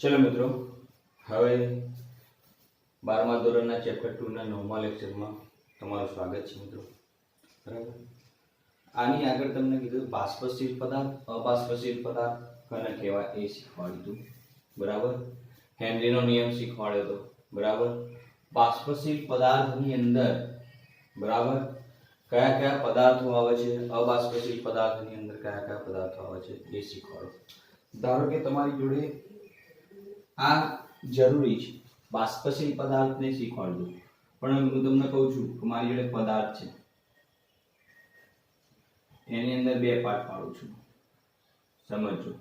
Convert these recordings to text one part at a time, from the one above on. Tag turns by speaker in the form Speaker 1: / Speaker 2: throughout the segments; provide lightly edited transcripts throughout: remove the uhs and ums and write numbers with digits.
Speaker 1: चलो मित्रों, હવે 12મા ધોરણના ચેપ્ટર 2 ના 9મા લેક્ચરમાં તમારું સ્વાગત છે મિત્રો. બરાબર. આની આગળ તમને કીધું બાષ્પશીલ પદાર્થ, અબાષ્પશીલ પદાર્થ કોને કહેવાય એ શીખવાડ્યું. બરાબર. હેનરીનો નિયમ શીખવાડ્યો હતો. બરાબર. બાષ્પશીલ પદાર્થની અંદર બરાબર કયા કયા પદાર્થો આવે છે, અબાષ્પશીલ પદાર્થની અંદર કયા કયા પદાર્થો આવે છે એ શીખવાડો. ધારો કે તમારી જોડે આ જરૂરી છે, બાષ્પશીલ પદાર્થને શીખવાડજો, પણ હું તમને કહું છું કે મારી જોડે પદાર્થ છે, એની અંદર બે પાર્ટ પાડું છું. સમજો,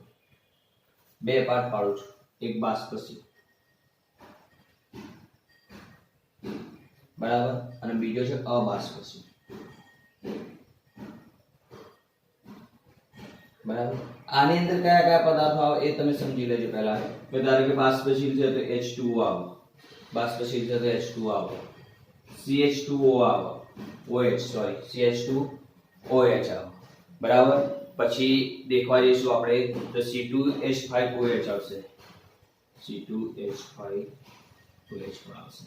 Speaker 1: બે પાર્ટ પાડું છું, એક બાષ્પશીલ બરાબર અને બીજો છે અબાષ્પશીલ. બરાબર. આની અંદર કયા કયા પદાર્થો આવે એ તમે સમજી લેજો પહેલા. કે ધારો કે બાષ્પશીલ છે તો H2O આવે, બાષ્પશીલ છે તો H2 આવે, CH2O આવે, CH2OH આવે. બરાબર. પછી દેખવા જઈશું આપણે તો C2H5OH આવશે, C2H5OH પણ આવશે.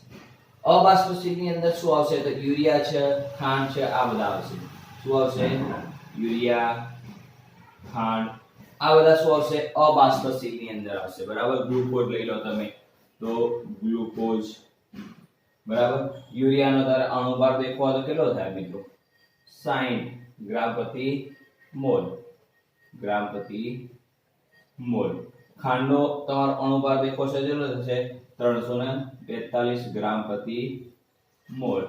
Speaker 1: અબાષ્પશીલની અંદર શું આવશે તો યુરિયા છે, ખાંડ છે, આ બધા આવશે. શું આવશે? યુરિયા, ખાંડ, આ બધા શું આવશે? અબાષ્પશીલની અંદર આવશે. બરાબર. ગ્લુકોઝ લઈ લો તમે તો ગ્લુકોઝ. બરાબર. યુરિયાનો તારે અણુભાર દેખવા તો કેટલો થાય મિત્રો? 60 ગ્રામ પ્રતિ મોલ, ગ્રામ પ્રતિ મોલ. ખાંડનો તમારો અણુભાર દેખો છે કેટલો થશે? 342 ગ્રામ પ્રતિ મોલ.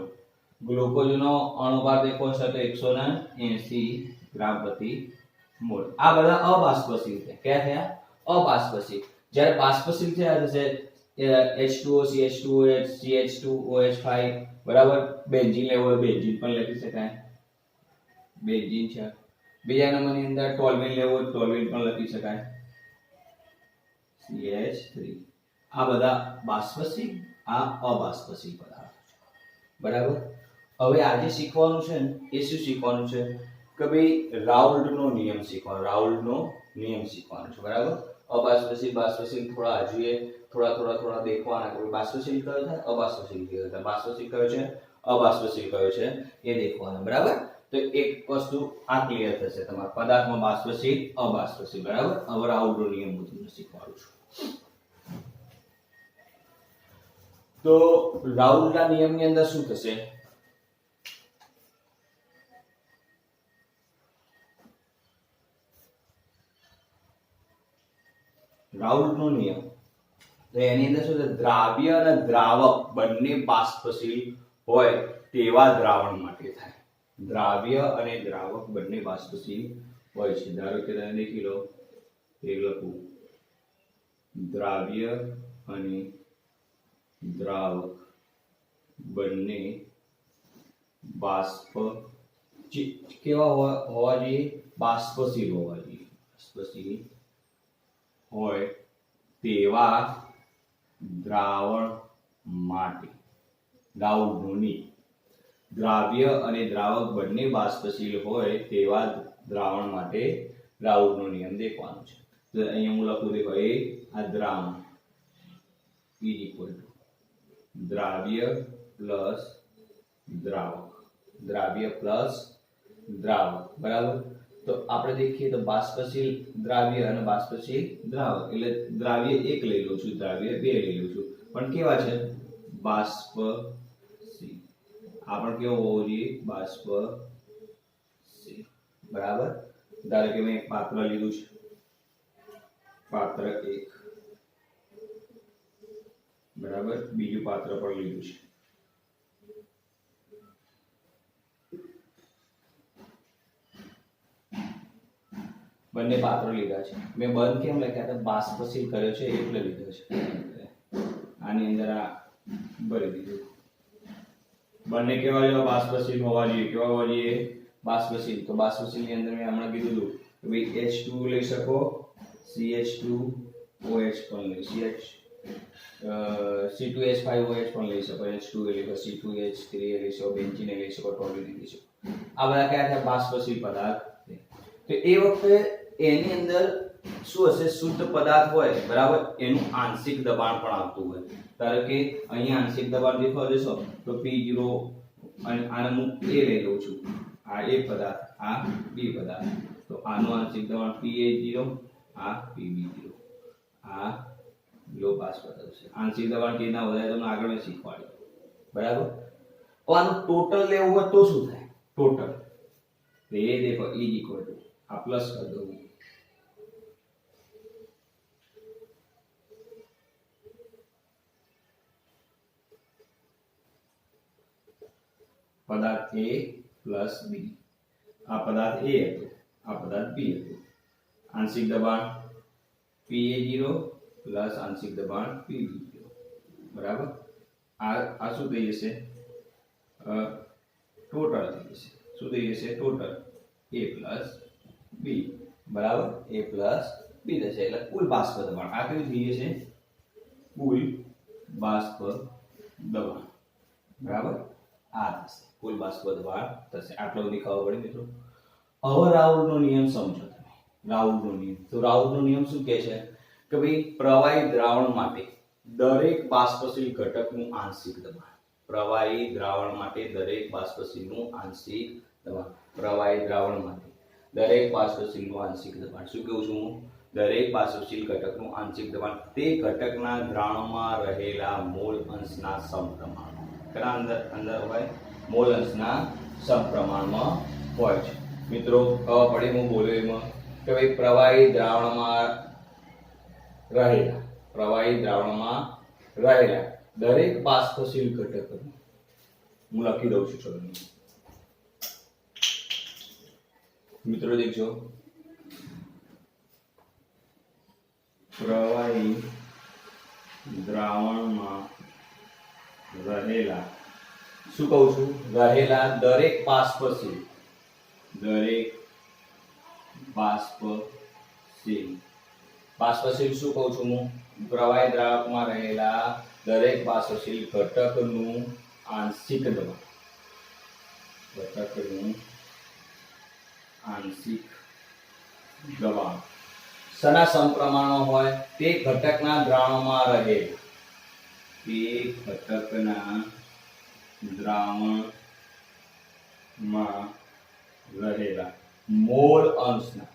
Speaker 1: ગ્લુકોઝનો અણુભાર દેખો છે તો 180 ગ્રામ પ્રતિ મોલ. આ બધા અબાષ્પશીલ છે. ક્યાં થયા? અબાષ્પશીલ. જ્યારે બાષ્પશીલ થયા થશે H2O, CH2OH, CH2OH5. બરાબર. બેન્ઝીન લેવું હોય બેન્ઝીન પણ લખી શકાય, બેન્ઝીન છે. બીજા નંબરની અંદર ટોલ્યુઇન લેવું હોય ટોલ્યુઇન પણ લખી શકાય, CH3. આ બધા બાષ્પશીલ, આ અબાષ્પશીલ પદાર્થો છે. બરાબર. હવે આજે શીખવાનું છે ને એ શું શીખવાનું છે કે ભાઈ રાઉલ્ટનો નિયમ શીખવાનો, રાઉલ્ટનો નિયમ શીખવાનો છે. બરાબર. અબાષ્પશીલ, બાષ્પશીલ થોડા હજુ થોડા દેખવાના કે બાષ્પશીલ કયો છે, અબાષ્પશીલ કયો છે, બાષ્પશીલ કયો છે, અબાષ્પશીલ કયો છે એ દેખવાનું. બરાબર. તો એક વસ્તુ આ ક્લિયર થશે તમારા પદાર્થમાં બાષ્પશીલ, અબાષ્પશીલ. બરાબર. હવે રાઉલ્ટનો નિયમ હું તમને શીખવાડું છું. તો રાઉલ્ટના નિયમની અંદર શું થશે? રાઉલ્ટનો નિયમ તો એની અંદર શું છે? દ્રાવ્ય અને દ્રાવક બંને બાષ્પશીલ હોય તેવા દ્રાવણ માટે થાય. દ્રાવ્ય અને દ્રાવક બંને બાષ્પશીલ હોય છે. ધારો કે તમે દેખી લો, એક લખું, દ્રાવ્ય અને દ્રાવક બંને કેવા હોવા જોઈએ? બાષ્પશીલ હોવા જોઈએ. બાષ્પશીલ હોય તેવા દ્રાવણ માટે. રાઉલ્ટનો નિયમ. દ્રાવ્ય અને દ્રાવક બંને બાષ્પશીલ હોય તેવા દ્રાવણ માટે રાઉલ્ટનો નિયમ દેખવાનો છે. તો અહીંયા હું લખું, દેખો, એ આ દ્રાવણ ઇઝ ઇક્વલ ટુ દ્રાવ્ય પ્લસ દ્રાવક, દ્રાવ્ય પ્લસ દ્રાવક. બરાબર. તો આપણે દેખીએ તો બાષ્પશીલ દ્રાવ્ય અને બાષ્પશીલ દ્રાવક, એટલે દ્રાવ્ય એક લઈ લઉં છું, દ્રાવ્ય બે લઈ લઉં છું, પણ કેવા છે? બાષ્પશીલ. આ પણ કેવો હોવો જોઈએ? બાષ્પશીલ. બરાબર. ધારો કે મેં એક પાત્ર લીધું છે, પાત્ર 1. બરાબર. બીજું પાત્ર પણ લીધું છે. બંને પાત્રો લીધા છે. મેં બંધ કેમ લખ્યા હતા? બાષ્પશીલ કર્યો છે એટલે લીધો છે. આની અંદર આ ભરી દીધું. બંને કેવા જેવા? બાષ્પશીલ હોવા જોઈએ. કેવા હોવા જોઈએ? બાષ્પશીલ. તો બાષ્પશીલની અંદર મેં હમણાં કીધું હતું કે ભાઈ H2 લઈ શકો, CH2OH પણ લઈ, C2H5OH પણ લઈ શકો, H2 લઈ શકો, C2H3 લઈ શકો, બેન્ઝીન લઈ શકો, ટોલ્યુઇન લઈ શકો. આ બધા કયા છે? બાષ્પશીલ પદાર્થ. તો એ વખતે એની અંદર શું હશે શુદ્ધ પદાર્થ હોય બરાબર એનું આંશિક દબાણ પણ આવતું હોય ધારો કે અહીંયા આંશિક દબાણ દેખવા દેશો તો P0 અને આને હું A લઈ લઉં છું આ A પદાર્થ આ B પદાર્થ તો આનું આંશિક દબાણ PA0 આ PB0 આ લો પાસ પદાર્થ છે આંશિક દબાણ કેના વધારે તમને આગળ મેં શીખવાડ્યું બરાબર તો આનું ટોટલ લેવું હોય તો શું થાય ટોટલ તો એ દેખો ઇઝ ઇક્વલ ટુ આ પ્લસ કરી દઉં પદાર્થ A પ્લસ B આ પદાર્થ A હતો આ પદાર્થ B હતો આંશિક દબાણ PA0 પ્લસ આંશિક દબાણ PB0 બરાબર આ શું થઈ જશે ટોટલ થઈ જશે શું થઈ જશે ટોટલ A પ્લસ B બરાબર A પ્લસ B થશે એટલે કુલ બાષ્પ દબાણ આ કેવું થઈ જશે કુલ બાષ્પ દબાણ બરાબર આ થશે કુલ બાષ્પ દબાણ થશે આટલો બધી ખબર પડી મિત્રો હવે રાઉલનો નિયમ સમજો તમે રાઉલનો નિયમ તો રાઉલનો નિયમ શું કહે છે કે ભાઈ પ્રવાહી દ્રાવણ માટે દરેક બાષ્પશીલ ઘટકનું આંશિક દબાણ પ્રવાહી દ્રાવણ માટે દરેક બાષ્પશીલનું આંશિક દબાણ પ્રવાહી દ્રાવણ માટે દરેક બાષ્પશીલનું આંશિક દબાણ શું કહું છું હું દરેક બાષ્પશીલ ઘટકનું આંશિક દબાણ તે ઘટકના દ્રાવણમાં રહેલા મોલ અંશના સમપ્રમાણમાં કેના અંદર હોય મોલ અંશના સમપ્રમાણમાં હોય છે મિત્રો ખબર પડી હું બોલ્યો એમાં કે ભાઈ પ્રવાહી દ્રાવણમાં રહેલા દરેક બાષ્પશીલ ઘટક હું લખી દઉં છું ચલો મિત્રો દેખજો પ્રવાહી દ્રાવણમાં રહેલા શું કહું છું રહેલા દરેક બાષ્પશીલ બાષ્પશીલ શું કહું છું હું પ્રવાહી દ્રાવકમાં રહેલા દરેક બાષ્પશીલ ઘટકનું આંશિક દબાણ સના સમપ્રમાણમાં હોય તે ઘટકના દ્રાવણમાં રહેલા મોલ અંશના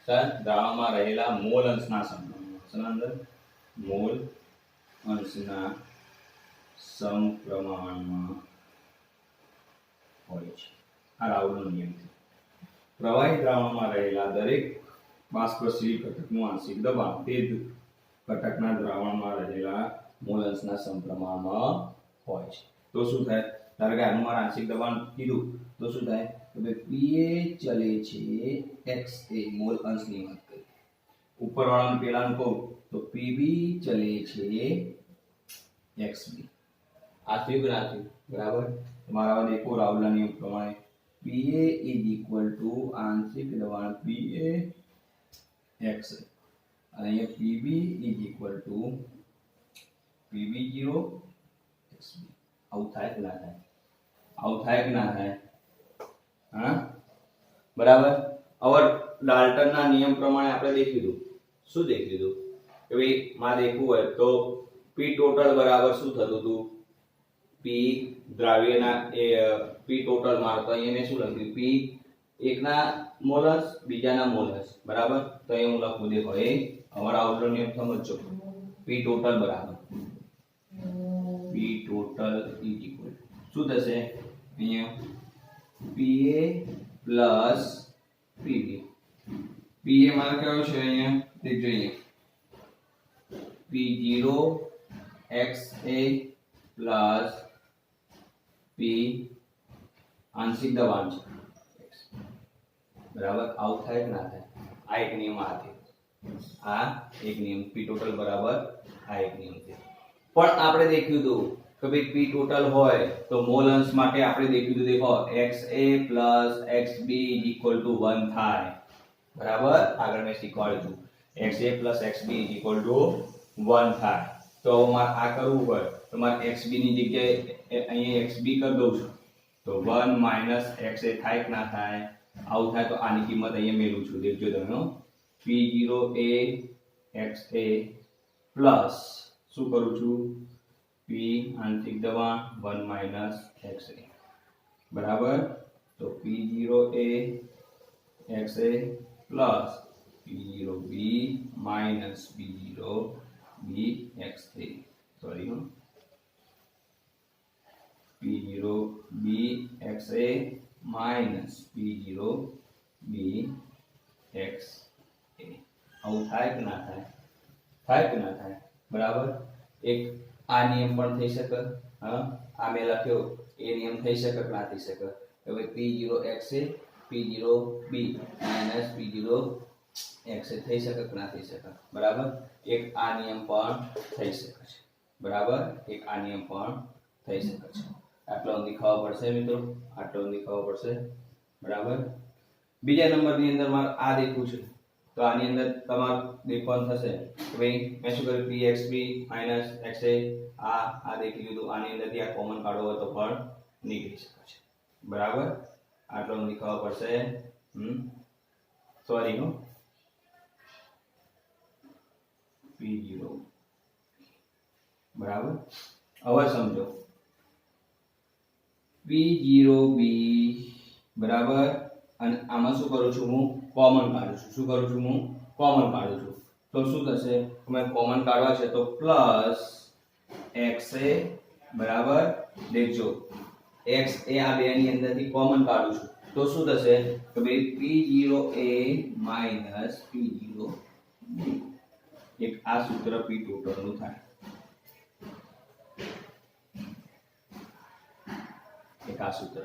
Speaker 1: દ્રાવણમાં રહેલા મોલ અંશના સમપ્રમાણમાં હોય છે આ રાઉલનો નિયમ છે પ્રવાહી દ્રાવણમાં રહેલા દરેક બાષ્પશીલ ઘટકનું આંશિક દબાણ તે ઘટકના દ્રાવણમાં રહેલા મોલ અંશના સમપ્રમાણમાં હોય છે તો શું થાય ધારો કે આનું મારે આંશિક દબાણ કીધું તો શું થાય તો ભાઈ Pa ચલે છે XA મોલ અંશની વાત કરી ઉપરવાળાનું પેલાનું કહું તો PB ચલે છે XB આ થયું કે ના થયું બરાબર તમારા દેખો રાઉલના નિયમ પ્રમાણે Pa ઇઝ ઇક્વલ ટુ આંશિક દબાણ Pa XA અને અહીંયા PB is equal two PB0 XB આવું થાય કે ના થાય હા બરાબર હવે ડાલ્ટનના નિયમ પ્રમાણે આપણે દેખી દીધું શું દેખી દીધું કે ભાઈ માં દેખવું હોય તો P ટોટલ બરાબર શું થતું હતું P દ્રાવ્યના P ટોટલ માં તો અહીંયા શું લખ્યું P એકના મોલસ બીજાના મોલસ બરાબર તો અહીં હું લખું દેખો એ અમારા આઉટરો નિયમ સમજજો P ટોટલ બરાબર P ટોટલ ઇઝ ઇક્વલ શું થશે અહીંયા Pa પ્લસ Pb Pa મારે કયો છે અહીંયા તે જોઈએ P0 XA પ્લસ P આંશિક દબાણ છે બરાબર આવું થાય કે ના થાય આ એક નિયમ આ એક નિયમ P ટોટલ બરાબર આ એક નિયમ છે પણ આપણે દેખ્યું હતું કે ભાઈ P ટોટલ હોય તો મોલ અંશ માટે આપણે દેખ્યું હતું દેખો XA plus XB equal to 1 થાય બરાબર આગળ મેં શીખવાડ્યું હતું XA plus XB equal to 1 થાય તો મારે આ કરવું હોય તો મારે XB ની જગ્યાએ અહીંયા XB કરી દઉં છું તો 1 માઈનસ XA થાય કે ના થાય આવું થાય તો આની કિંમત અહીંયા મેળવું છું દેખજો તમે P0A XA પ્લસ શું કરું છું P આંશિક દબાણ 1 માઇનસ XA બરાબર તો P0A XA plus P0B minus P0B XA sorry P0B XA minus P0B XA આવું થાય કે ના થાય બરાબર એક આ નિયમ પણ થઈ શકે હા આ મેં લખ્યો એ નિયમ થઈ શકે કે ના થઈ શકે હવે P0 XA P0B minus P0 XA થઈ શકે કે ના થઈ શકે બરાબર એક આ નિયમ પણ થઈ શકે છે બરાબર એક આ નિયમ પણ થઈ શકે છે આટલો સુધી ખબર પડશે મિત્રો આટલો સુધી ખબર પડશે બરાબર બીજા નંબરની અંદર મારે આ દેખવું છે તો આની અંદર તમારું દેખવાનું થશે કે ભાઈ મેં શું કર્યું PXB XA આ દેખી લીધું આની અંદરથી આ કોમન કાઢવો હોય તો પણ નીકળી શકે છે બરાબર આટલો સુધી ખબર પડશે સોરી નો P0 બરાબર હવે સમજો P0B બરાબર અને આમાં શું કરું છું હું કોમન કાઢું છું શું કરું છું હું કોમન કાઢું છું તો શું થશે મેં કોમન કાઢવા છે તો પ્લસ XA બરાબર દેખજો XA આ બે ની અંદરથી કોમન કાઢું છું તો શું થશે કે ભાઈ P0A માઈનસ P0B એક આ સૂત્ર P ટોટલ નું થાય એક આ સૂત્ર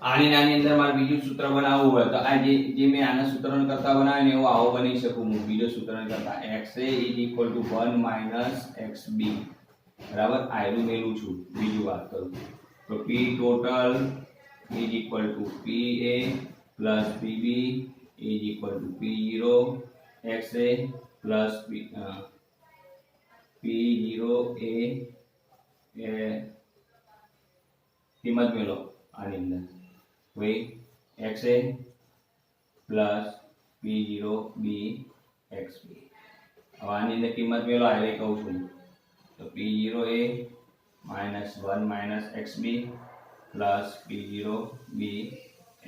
Speaker 1: આની નાની અંદર મારે બીજું સૂત્ર બનાવવું હોય તો આ જે મેં આના સૂત્રને કરતા બનાવ્યું ને એવું આવો બની શકું હું બીજો સૂત્રને કરતા XA = 1 - XB બરાબર આયરું મેલું છું બીજું વાત કરું તો P total = PA plus PB = P0 XA plus P0A કિંમત મેળવો આની અંદર वे XA plus P0B XB अब आनी अंदर कीमत मेलो आए कहूं छू तो P0A minus 1 minus XB plus P0B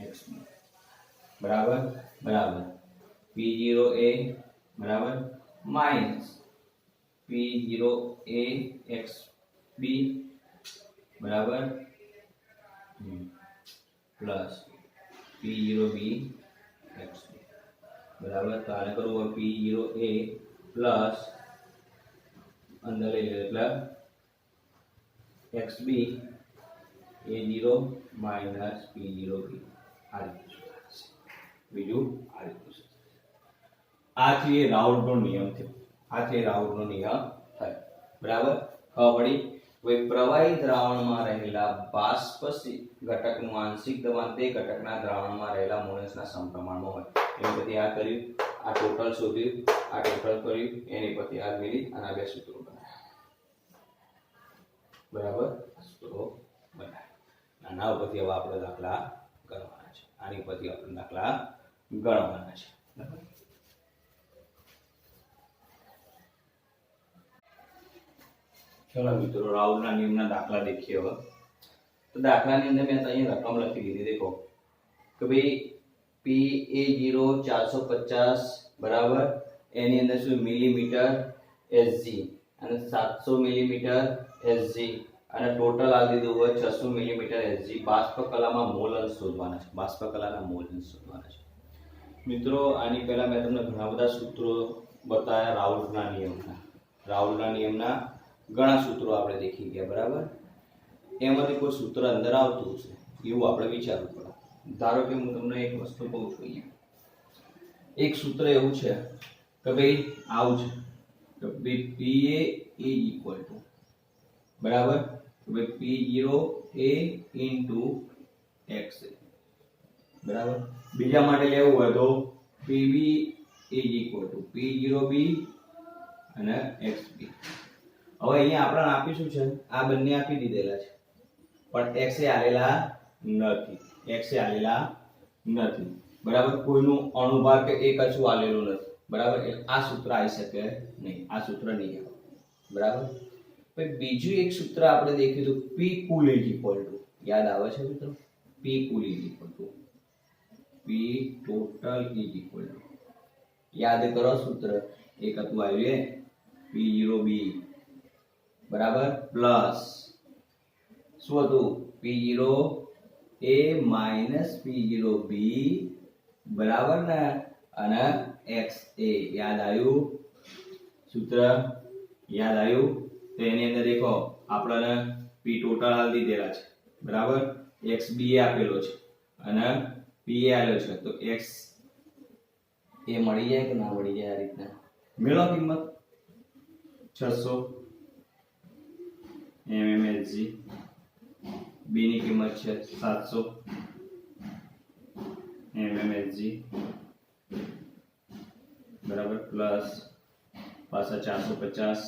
Speaker 1: XB बराबर बराबर P0A बराबर minus P0A XB बराबर प्लस P0B XB बराबर तो आने करो P0A प्लस अंदर ले એટલે XB A0 माइनस P0B आ બીજું આ રીતનું છે આ છે રાઉલ્ટનો નિયમ થયો આ છે રાઉલ્ટનો નિયમ થાય બરાબર ખબર પડી वे प्रवाही द्रावण में रहेला बाष्प घटकનું આંશિક દબાણ તે ઘટકના દ્રાવણમાં રહેલા મોલ્સના સમપ્રમાણમાં હોય એની પછી આ કર્યું આ ટોટલ શોધ્યું આ ટોટલ કર્યું એની પછી આ મેળી અને આ બે સૂત્રો બનાવ્યા બરાબર સૂત્રો બનાવ્યા આના ઉપરથી હવે આપણે દાખલા ગણવાના છે આની ઉપરથી આપણે દાખલા ગણવાના છે બરાબર चलो मित्रों राउल्टना नियमना दाखला देखिए હવે तो दाखला ની અંદર મેં અહીંયા રકમ લખી દીધી देखो કે ભાઈ PA0 450 બરાબર એની અંદર શું મિલીમીટર Sg અને 700 મિલીમીટર Sg અને ટોટલ આ દીધું હોય 600 મિલીમીટર Sg બાષ્પ કલામાં મોલ અંશ શોધવાના છે બાષ્પ કલાના મોલ અંશ શોધવાના છે મિત્રો આની પહેલા મેં તમને ઘણા બધા સૂત્રો બતાવ્યા રાઉલ્ટના નિયમના ઘણા સૂત્રો આપણે દેખી ગયા બરાબર એમાંથી કોઈ સૂત્ર અંદર આવતું હશે એવું આપણે વિચારવું પડે ધારો કે હું તમને એક વસ્તુ કહું છું અહીંયા એક સૂત્ર એવું છે કે ભાઈ આવું છે કે ભાઈ PA = બરાબર તો ભાઈ P0A * XA બરાબર બીજા માટે લેવું હોય તો PB = P0B અને XB હવે અહીંયા આપણે આપીશું છે આ બંને આપી દીધેલા છે પણ XA આલેલા નથી XA આલેલા નથી બરાબર, કોઈનું અણુભાર કે એક અચું આલેલું નથી, બરાબર, એટલે આ સૂત્ર આવી શકે નહીં, આ સૂત્ર નહીં આવે, બરાબર. પછી બીજું એક સૂત્ર આપણે દેખ્યું હતું, પી કુલ ઇઝ ઇક્વલ ટુ, યાદ આવે છે મિત્રો? પી કુલ is equal to P total is equal to, યાદ કરો સૂત્ર, એક હતું આવ્યું P0B, બરાબર, પ્લસ શું હતું? P0A માઈનસ P0B, બરાબર ને, અને XA, યાદ આવ્યું સૂત્ર? યાદ આવ્યું? તો એની અંદર દેખો આપણને P ટોટલ હાલ દીધેલા છે, બરાબર, XB આપેલો છે અને PA આપ્યો છે, તો X એ મળી જાય કે ના મળી જાય? આ રીતના મેળવો કિંમત 600 mmHg, B ની કિંમત છે 700 mmHg, બરાબર, પ્લસ પાછા 450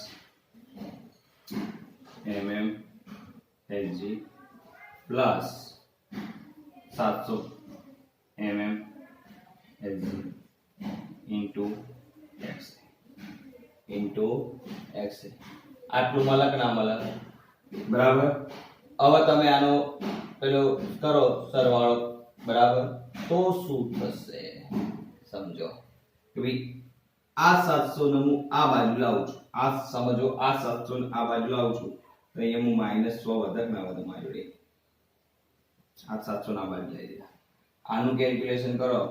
Speaker 1: mmHg plus 700 mmHg into x, આટલું મળે કે ના મળે? બરાબર. હવે તમે આનો પેલો કરો સરવાળો, બરાબર, તો શું થશે સમજો કે ભાઈ આ 700 ને હું આ બાજુ લાવું છું, આ સમજો, આ 700 ને આ બાજુ લાવું છું, તો અહીંયા હું -100 વધક ના વધે મારી જોડે, આ 700 ના બાજુ લઈ દીધા. આનું કેલ્ક્યુલેશન કરો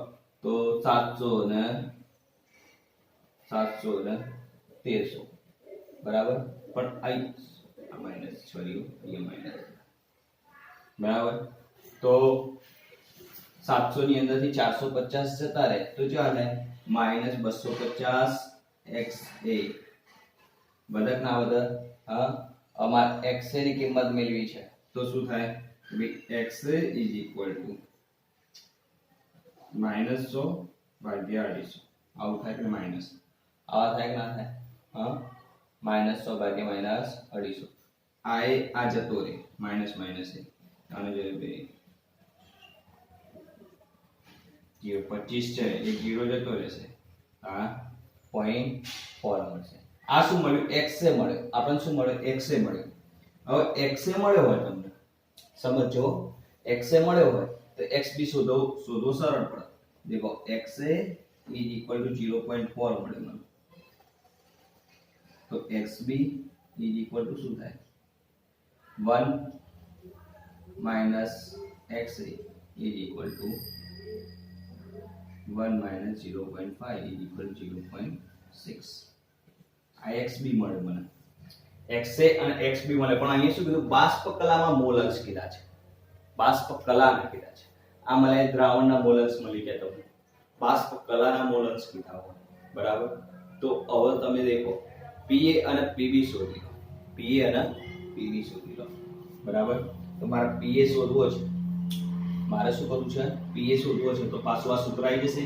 Speaker 1: તો 700 ને 1300, બરાબર, પણ આ માઈનસ છોડ્યું, અહીંયા માઈનસ, બરાબર. તો 700 ની અંદરથી 450 જતા રહે તો ચાલે -250 XA, વધક ના વધક? હા, અમારે XA ની કિંમત મેળવી છે, તો શું થાય? XA ઇઝ ઇક્વલ ટુ -100 ભાગ્યા 250, આવું થાય કે માઈનસ? આવા થાય કે ના થાય? હા, -100 ભાગ્યા -250, આ જતો રહે, માઈનસ માઈનસ આને જોડે બે 25 છે, એક 0 જતો રહેશે, આ 0.4 મળશે. આ શું મળ્યું? XA મળ્યો આપણને. શું મળ્યો? XA મળ્યો. હવે XA મળ્યો હોય, તમને સમજો, XA મળ્યો હોય તો XB શોધો સરળ પડે. देखो XA is equal to 0.4 મળે મને, તો XB is equal to શું થાય? 1 minus XA is equal to 1 minus 0.5 is equal to 0.6. આ XB મળે મને, XA અને XB મળે. પણ અહીંયા શું કીધું? બાષ્પ કલામાં મોલર્સ કીધા છે, બાષ્પ કલાના કીધા છે. આ મને દ્રાવણના મોલર્સ મળી ગયા તમને, બાષ્પ કલાના મોલર્સ કીધા હોય, બરાબર. તો હવે તમે દેખો PA અને PB શોધી લો, PA અને PB શોધી લો, બરાબર. તો મારે PA શોધવો છે, મારે શું કરવું છે? PA શોધવો છે, તો પાછું આ સૂત્ર આવી જશે.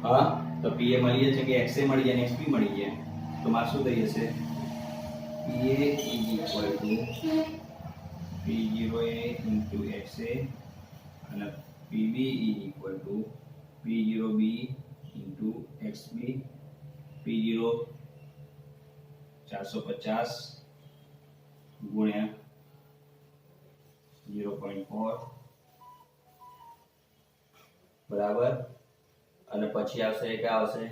Speaker 1: હા, તો PA મળી જશે કે XA મળી જાય ને XB મળી જાય, તો મારે શું થઈ જશે? PA is equal to P0A into XA and PB is equal to P0B into XB. P0 450 ગુણ્યા 0.4, બરાબર. અને પછી આવશે કે આવશે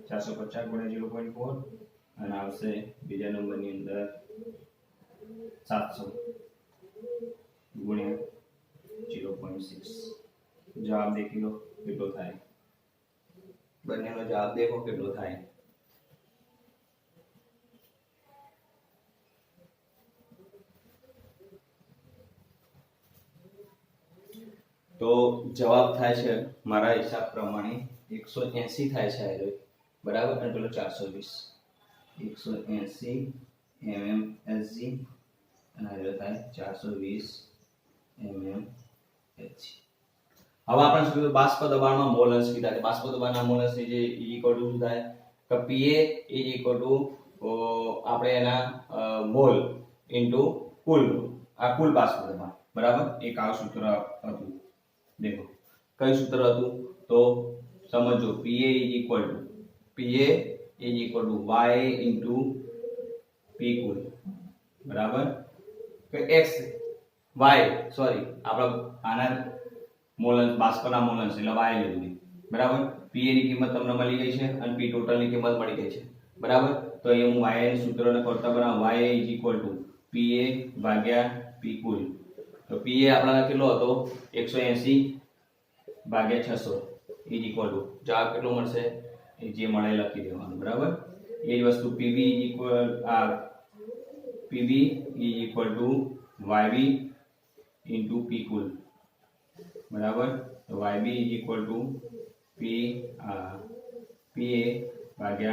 Speaker 1: 450 ગુણ્યા 0.4 અને આવશે બીજા નંબરની અંદર 700 ગુણ્યા 0.6. જવાબ દેખી લો કેટલો થાય, બંનેનો જવાબ દેખો કેટલો થાય. તો જવાબ થાય છે મારા હિસાબ પ્રમાણે 180 થાય છે આ, બરાબર. અને પેલો 420, 180 mmHg અને આ થાય 420 mmHg. હવે આપણે શું કીધું? બાષ્પ દબાણમાં મોલર્સ કીધા છે. બાષ્પ દબાણના મોલર્સ ની જે ઇક્વલ ટુ શું થાય કે PA ઇઝ ઇક્વલ ટુ આપણે એના મોલ ઇન્ટુ કુલ, આ કુલ બાષ્પ દબાણ, बराबर एक आ सूत्र હતું देखो કયું सूत्र હતું તો समझो PA is equal to Y into P कुल बराबर કે X Y सॉरी આપડા આના મોલન્સ બાષ્પના મોલન્સ એટલે Y લીધું બરાબર PA ની કિંમત તમને મળી ગઈ છે અને P ટોટલ ની કિંમત મળી ગઈ છે બરાબર તો અહીં હું Y ના સૂત્રને કરતા બનાવું Y is equal to PA ભાગ્યા P કુલ તો PA આપણા કેટલો હતો 180 ભાગ્યા 600 is equal to જવાબ કેટલો મળશે એ જે મળે લખી દેવાનું બરાબર એ જ વસ્તુ PB is equal to YB into P કુલ बराबर तो YB is equal to PA Bhagya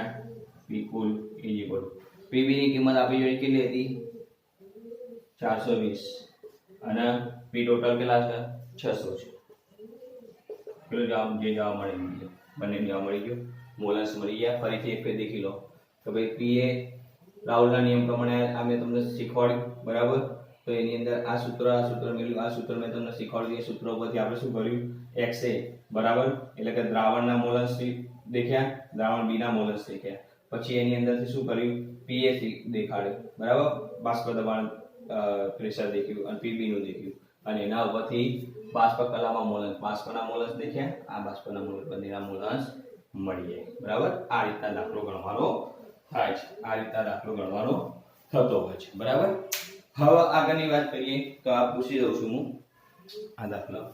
Speaker 1: P कुल is equal to PB ની કિંમત આપી જોઈ કેટલી હતી 420 અને P ટોટલ કેટલા છે 600 છે કેટલો જવાબ જે જવાબ મળી ગયો બંને જવાબ મળી ગયો મોલન્સ મળી ગયા ફરીથી એક ફેર દેખી લો તો ભાઈ PA રાઉલના નિયમ પ્રમાણે આ મેં તમને શીખવાડ્યું બરાબર તો એની અંદર આ સૂત્ર મેળવ્યું આ સૂત્ર મેં તમને શીખવાડ્યું એ સૂત્ર પરથી આપણે શું કર્યું XA બરાબર એટલે કે દ્રાવણના મોલન્સ દેખ્યા દ્રાવણ B ના મોલન્સ દેખ્યા પછી એની અંદરથી શું કર્યું PA દેખાડ્યું બરાબર બાષ્પ દબાણ પ્રેશર દેખ્યું અને PB નું દેખ્યું અને એના ઉપરથી બાષ્પ કલામાં મોલન્સ બાષ્પના મોલન્સ દેખ્યા આ બાષ્પના મોલન્સ બંનેના મોલન્સ મળી જાય બરાબર આ રીતના દાખલો ગણવાનો થાય છે આ રીતના દાખલો ગણવાનો થતો હોય છે બરાબર હવે આગળની વાત કરીએ તો આ પૂછી દઉં છું હું આ દાખલા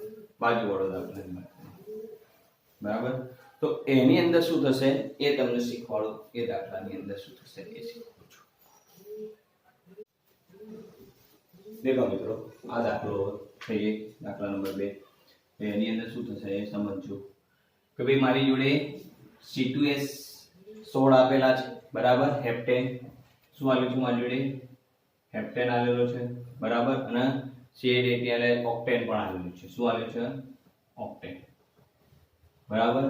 Speaker 1: બાજુવાળો દાખલાની વાત બરાબર તો એની અંદર શું થશે એ તમને શીખવાડું એ દાખલાની અંદર શું થશે એ શીખવું છું देखो मित्रों आ दाखलो थई दाखला नंबर 2 एनी अंदर શું થશે એ સમજજો કે ભાઈ મારી જોડે C2S 16 આપેલા છે બરાબર હેપ્ટેન શું આલેલું છે મારી જોડે હેપ્ટેન આલેલો છે બરાબર અને C8 એટલે ઓક્ટેન પણ આલેલું છે શું આલેલું છે ઓક્ટેન બરાબર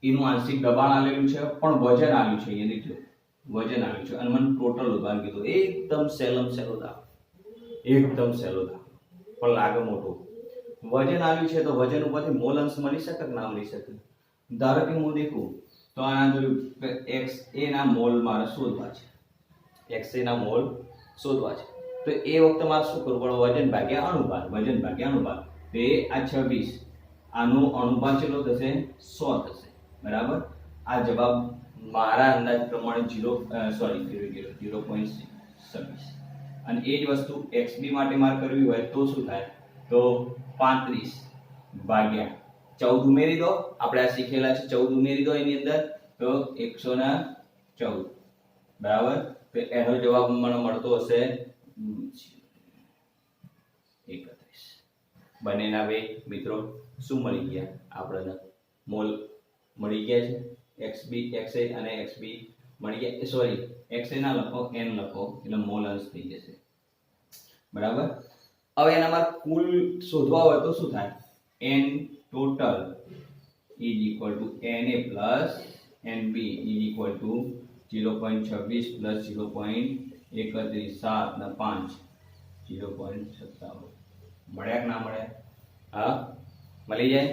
Speaker 1: એનું આંશિક દબાણ આલેલું છે પણ વજન આલ્યું છે એ લીધું વજન આલ્યું છે અને મને ટોટલ ઉદાહરણ કીધું એકદમ સેલો દાખલો एकदम सહેલો દાખલો પણ લાગે મોટો વજન આવ્યું છે તો વજન ઉપરથી મોલ અંશ મળી શકે કે ના મળી શકે ધારો કે હું દેખું તો આના જોડું XA ના મોલ મારે શોધવા છે XA ના મોલ શોધવા છે તો એ વખતે મારે શું કરવું પડે વજન ભાગ્યા અણુભાર તો એ આ 26 આનો અણુભાર કેટલો થશે 100 થશે બરાબર આ જવાબ મારા અંદાજ પ્રમાણે 0.26 અને એ જ વસ્તુ XB માટે માર કરવી હોય તો શું થાય તો 35 ભાગ્યા 14 ઉમેરી દો આપણે આ શીખેલા છે 14 ઉમેરી દો એની અંદર તો 114 બરાબર તો એનો જવાબ મને મળતો હશે 31 બંનેના બે મિત્રો શું મળી ગયા આપણને મોલ મળી ગયા છે XB XA અને XB મળી ગયા સોરી XA ના લખો n લખો એટલે મોલ અંશ થઈ જશે બરાબર હવે એનામાં કુલ શોધવા હોય તો શું થાય n total is equal to na plus nb is equal to 0.26 plus 0.31 7 ના 5 0.57 મળ્યા કે ના મળ્યા હા મળી જાય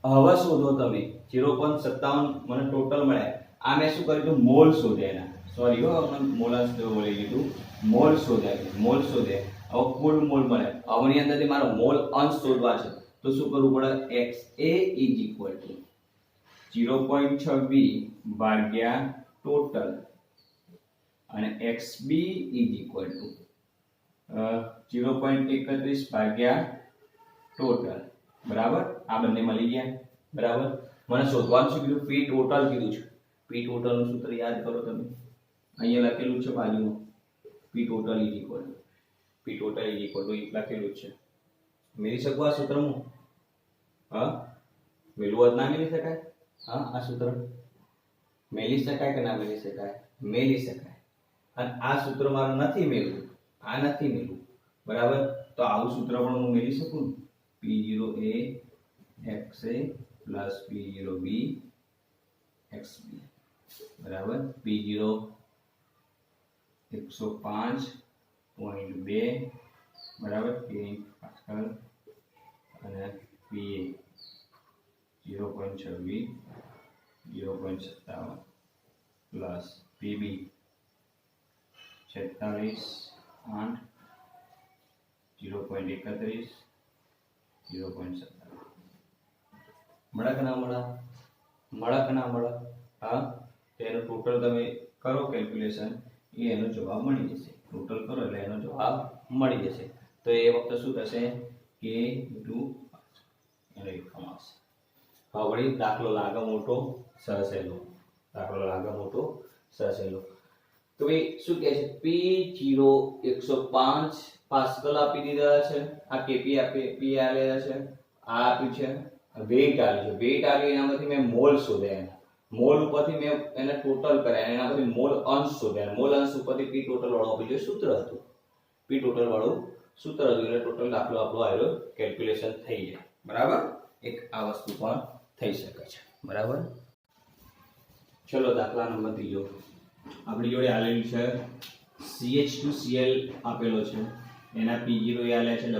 Speaker 1: હવે શોધો તમે 0.57 મને ટોટલ મળ્યા આ મેં શું કર્યું મોલ શોધ્યા એના સોરી હો મને મોલાસ બોલી લીધું મોલ શોધ્યા હવે કુલ મોલ મળે હવેની અંદરથી મારો મોલ અંશ શોધવા છે તો શું કરવું પડે XA is equal to 0.26 ભાગ્યા ટોટલ અને XB is equal to 0.31 ભાગ્યા ટોટલ બરાબર આ બંને મળી ગયા બરાબર મને શોધવાનું શું કીધું P ટોટલ કીધું છે P ટોટલ નું સૂત્ર યાદ કરો તમે અહીંયા લખેલું છે બાજુમાં P total is equal to લખેલું છે મેળવી શકો આ સૂત્ર હું હા મેળવું ના મેળવી શકાય હા આ સૂત્ર મેળવી શકાય કે ના મેળવી શકાય મેળવી શકાય અને આ સૂત્ર મારું નથી મેળવું આ નથી મેળવું બરાબર તો આવું સૂત્ર પણ હું મેળવી શકું P0A XA plus P0B XB બરાબર P0 105.2 બરાબર K પાસ્કલ અને PA 0.26 0.57 પ્લસ PB 46 8 0.31 0.57 મળે કે ના મળે? મળે કે ના મળે? હા, તેનું ટોટલ તમે કરો કેલ્ક્યુલેશન, એનો જવાબ મળી જશે. ટોટલ કરો એટલે એનો જવાબ મળી જશે. તો એ વખતે શું થશે? K ઇન્ટુ એને લખવામાં આવશે. હવે વળી દાખલો લાગે મોટો, સહેલો. દાખલો લાગે મોટો, સહેલો. તો ભાઈ શું કહે છે? P0 105 પાસ્કલ આપી દીધા છે. આ KP P આલેલા છે. આ આપ્યું છે. વેઇટ આલ્યું છે. વેઇટ આલ્યું એનામાંથી મેં મોલ શોધ્યા. મોલ ઉપરથી મેં એને ટોટલ કર્યા. એના પરથી મોલ અંશ શોધ્યા. મોલ અંશ ઉપરથી P ટોટલ વાળો બીજો સૂત્ર હતું. P ટોટલ વાળું સૂત્ર હતું એટલે ટોટલ દાખલો આપણો આવ્યો કેલ્ક્યુલેશન થઈ જાય. બરાબર? એક આ વસ્તુ પણ થઈ શકે છે. બરાબર? ચલો દાખલા નંબર 3 આપણી જોડે આલેલું છે CH2Cl આપેલો છે. એના P0 એ આલે છે, W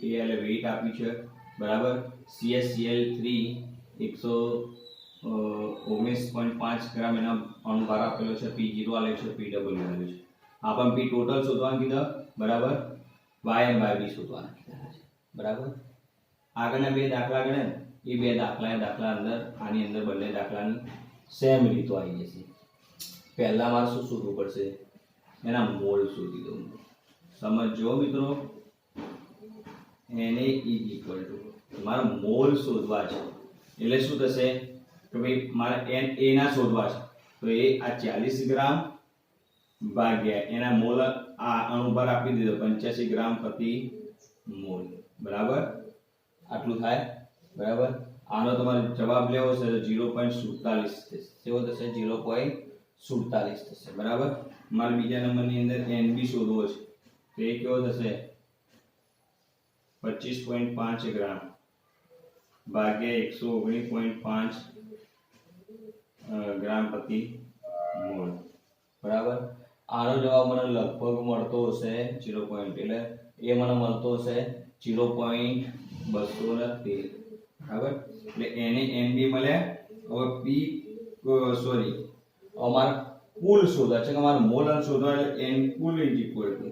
Speaker 1: એ આલે વેઇટ આપ્યું છે. બરાબર? CaCl3 119.5 ગ્રામ એના અણુભાર આપેલો છે. P0 આલે છે, PW આલે છે. આપણ P ટોટલ શોધવાનું કીધા. બરાબર? Y અને YB શોધવાના કીધા છે. બરાબર? આગળના બે દાખલા ગણે એ બે દાખલા અંદર આની અંદર બંને દાખલાની સેમ રીતો આવી જશે. પહેલા મારે શું શોધવું પડશે? એના મોલ શોધી દઉં. સમજો મિત્રો, Na મારે મોલ શોધવા છે એટલે શું થશે કે ભાઈ મારે Na ના શોધવા છે તો એ આ 40 ગ્રામ ભાગ્યા એના મોલ આ અણુભાર આપી દીધો 85 ગ્રામ પ્રતિ મોલ. બરાબર? આટલું થાય. બરાબર? આનો તમારે જવાબ લેવો છે તો 0.47 થશે. કેવો થશે? 0.47 થશે. બરાબર? મારે બીજા નંબરની અંદર Nb શોધવો છે તો એ કેવો થશે? 25.5 ગ્રામ ભાગ્યા 119.5 ગ્રામ પ્રતિ મોલ. બરાબર? આનો જવાબ મને લગભગ મળતો હશે 0. એટલે એ મને મળતો હશે 0.213. બરાબર? એટલે એને Nb મળ્યા. હવે P સોરી અમારે કુલ શોધવા છે કે અમારે મોલ અંશ શોધવા એટલે N cool is equal two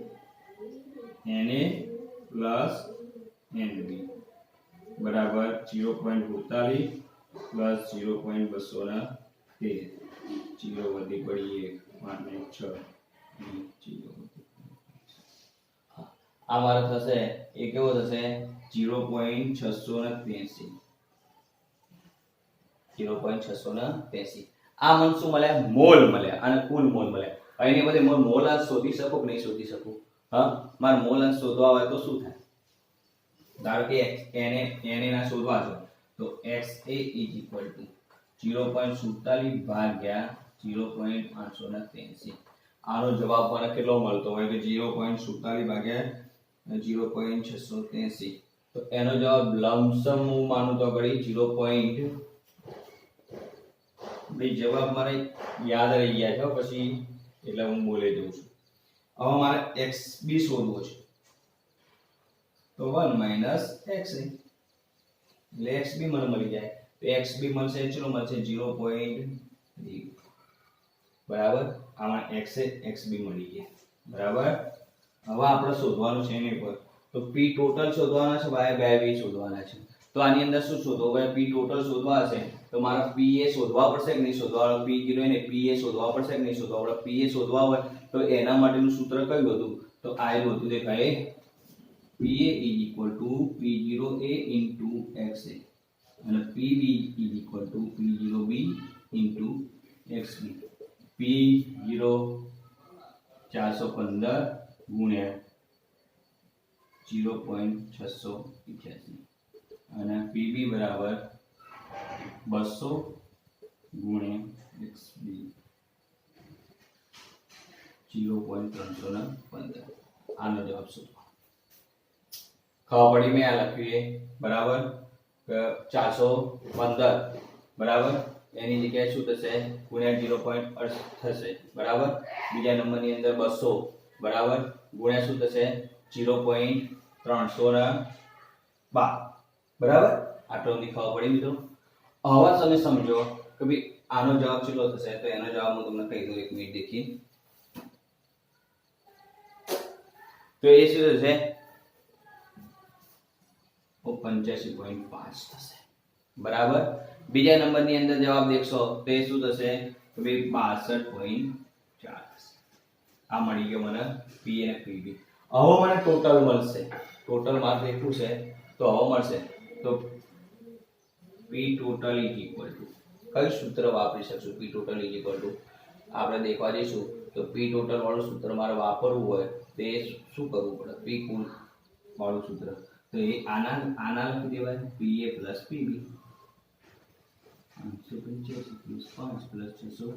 Speaker 1: Na plus Nb બરાબર 0.47 પ્લસ 0.213. 0 વધી પડી 1 5 6 આ મારે થશે એ કેવો થશે 0.683. 0.683. આ મને શું મળ્યા? મોલ મળ્યા અને કુલ મોલ મળ્યા. અહીંની બધી મોલ અંશ શોધી શકો કે નહીં શોધી શકું? હા, મારે મોલ અંશ શોધવા હોય તો શું થાય? ધારો કે Na ના શોધવા છે તો XA is equal to 0.47 ભાગ્યા 0.883. આનો જવાબ મને કેટલો મળતો હોય કે 0.47 ભાગ્યા 0.683. તો એનો જવાબ લમસમ હું માનું તો ઘડી 0. ભાઈ જવાબ મારે યાદ રહી ગયા છે પછી એટલે હું બોલી દઉં છું. હવે મારે XB શોધવો છે તો 1 માઈનસ XA એટલે XB મને મળી જાય તો XB મળશે કેટલો મળશે 0.3. બરાબર? આમાં XA XB મળી ગયા. બરાબર? હવે આપણે શોધવાનું છે એની પર તો P ટોટલ શોધવાના છે YB શોધવાના છે. તો આની અંદર શું શોધો? હવે P ટોટલ શોધવા હશે તો મારે PA શોધવા પડશે કે નહીં શોધવા? P0 ને PA શોધવા પડશે કે નહીં શોધવા? આપણે PA શોધવા હોય તો એના માટેનું સૂત્ર કયું હતું? તો આ એવું હતું દેખાય PA is equal to P0A into XA અને PB is equal to P0B into XB. P0 415 ગુણ્યા 0.688 અને PB બરાબર 200 ગુણ્યા XB 0.315. આનો જવાબ શું? ખબર પડી? મેં આ લખ્યું બરાબર 415 બરાબર એની જગ્યાએ શું થશે? ગુણ્યા 0.8 થશે. બરાબર? બીજા નંબરની અંદર 200 બરાબર ગુણ્યા શું થશે? 0.315 312 બરાબર આટલો દેખાવ પડી મિત્રો હવે તમે સમજો કે ભાઈ આનો જવાબ કેટલો થશે તો એનો જવાબ હું તમને કહી દઉં 1 મિનિટ દેખી તો એ શું થશે 85.5 થશે બરાબર બીજા નંબરની અંદર જવાબ દેખશો તો એ શું થશે તો ભાઈ 62.4 થશે આ મળી ગયો મને પી અને પીબી હવે મને ટોટલ મળશે ટોટલ માર્ક કેટલું છે તો હવે મળશે તો પી ટોટલ ઇઝ ઇક્વલ ટુ કયું સૂત્ર વાપરી શકશું પી ટોટલ ઇઝ ઇક્વલ ટુ આપણે દેખવા જઈશું તો પી ટોટલ વાળું સૂત્ર મારે વાપરવું હોય તો એ શું કરવું પડે પી કુલ વાળું સૂત્ર તો એ આના લખી દેવાય પીએ પ્લસ પીબી 585 5 પ્લસ 600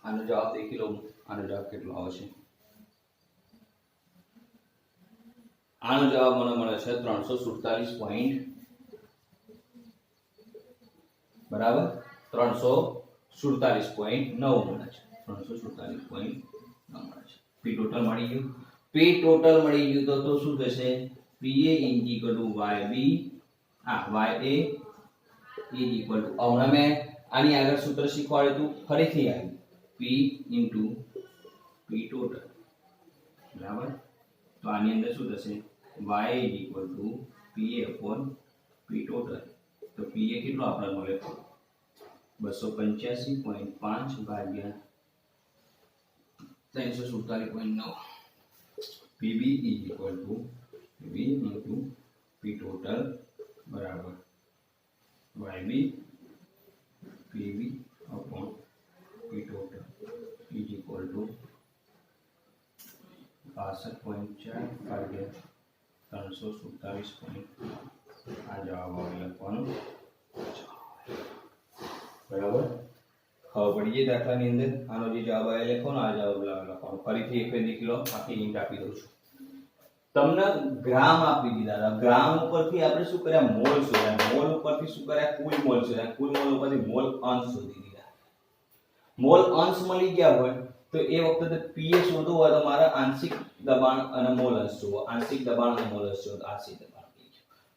Speaker 1: આનો જવાબ દેખી લો આનો જવાબ કેટલો આવશે આનો જવાબ મને મળે છે 347 બરાબર 347.9 મળે છે 347.9 મળે છે પી ટોટલ મળી ગયું પી ટોટલ મળી ગયું તો શું થશે PA is equal to YB યા એ ઇઝ ઇક્વલ ટુ હમણાં મેં આની આગળ સૂત્ર શીખવાડ્યું હતું ફરીથી આવ્યું પી ઇન્ટુ પી ટોટલ બરાબર તો આની અંદર શું થશે y is equal to PA upon P total તો પીએ કેટલો આપણે મળ્યો 285.5 ભાગ્યા 347.9 PB is equal to PB into P total બરાબર YB PB upon P total is equal to 62.4 ભાગ્યા 347. આ જવાબ આવે લખવાનો બરાબર ખબર પડી જાય દાખલાની અંદર આનો જે જવાબ આવે લખવાનો આ જવાબ લખવાનો ફરીથી એક દેખી લો આખી હિન્ટ આપી દઉં છું તમને ગ્રામ આપી દીધા હતા ગ્રામ ઉપરથી આપણે શું કર્યા મોલ શોધ્યા મોલ ઉપરથી શું કર્યા કુલ મોલ શોધ્યા કુલ મોલ ઉપરથી મોલ અંશ શોધી દીધા મોલ અંશ મળી ગયા હોય તો એ વખતે પીએ શોધવું હોય તો મારે આંશિક દબાણ અને મોલ અંશ જોવો આંશિક દબાણ અને મોલ અંશ જોવો આંશિક દબાણ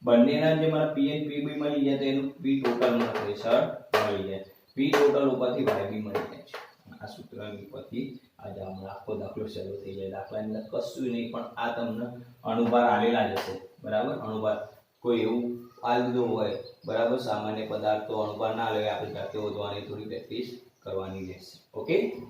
Speaker 1: બંનેના જે મને પી અને પીબી મળી જાય તો એનું પી ટોટલ મને પ્રેશર મળી જાય પી ટોટલ ઉપરથી વાયબી મળી જાય છે આ સૂત્રની ઉપરથી આ જવાબ આખો દાખલો શરૂ થઈ જાય દાખલાની અંદર કશું નહીં પણ આ તમને અણુભાર આલેલા જ હશે બરાબર અણુભાર કોઈ એવું આ લીધું હોય બરાબર સામાન્ય પદાર્થ તો અણુભાર ના લે આપણે જાતે વધવાની થોડી પ્રેક્ટિસ કરવાની રહેશે ઓકે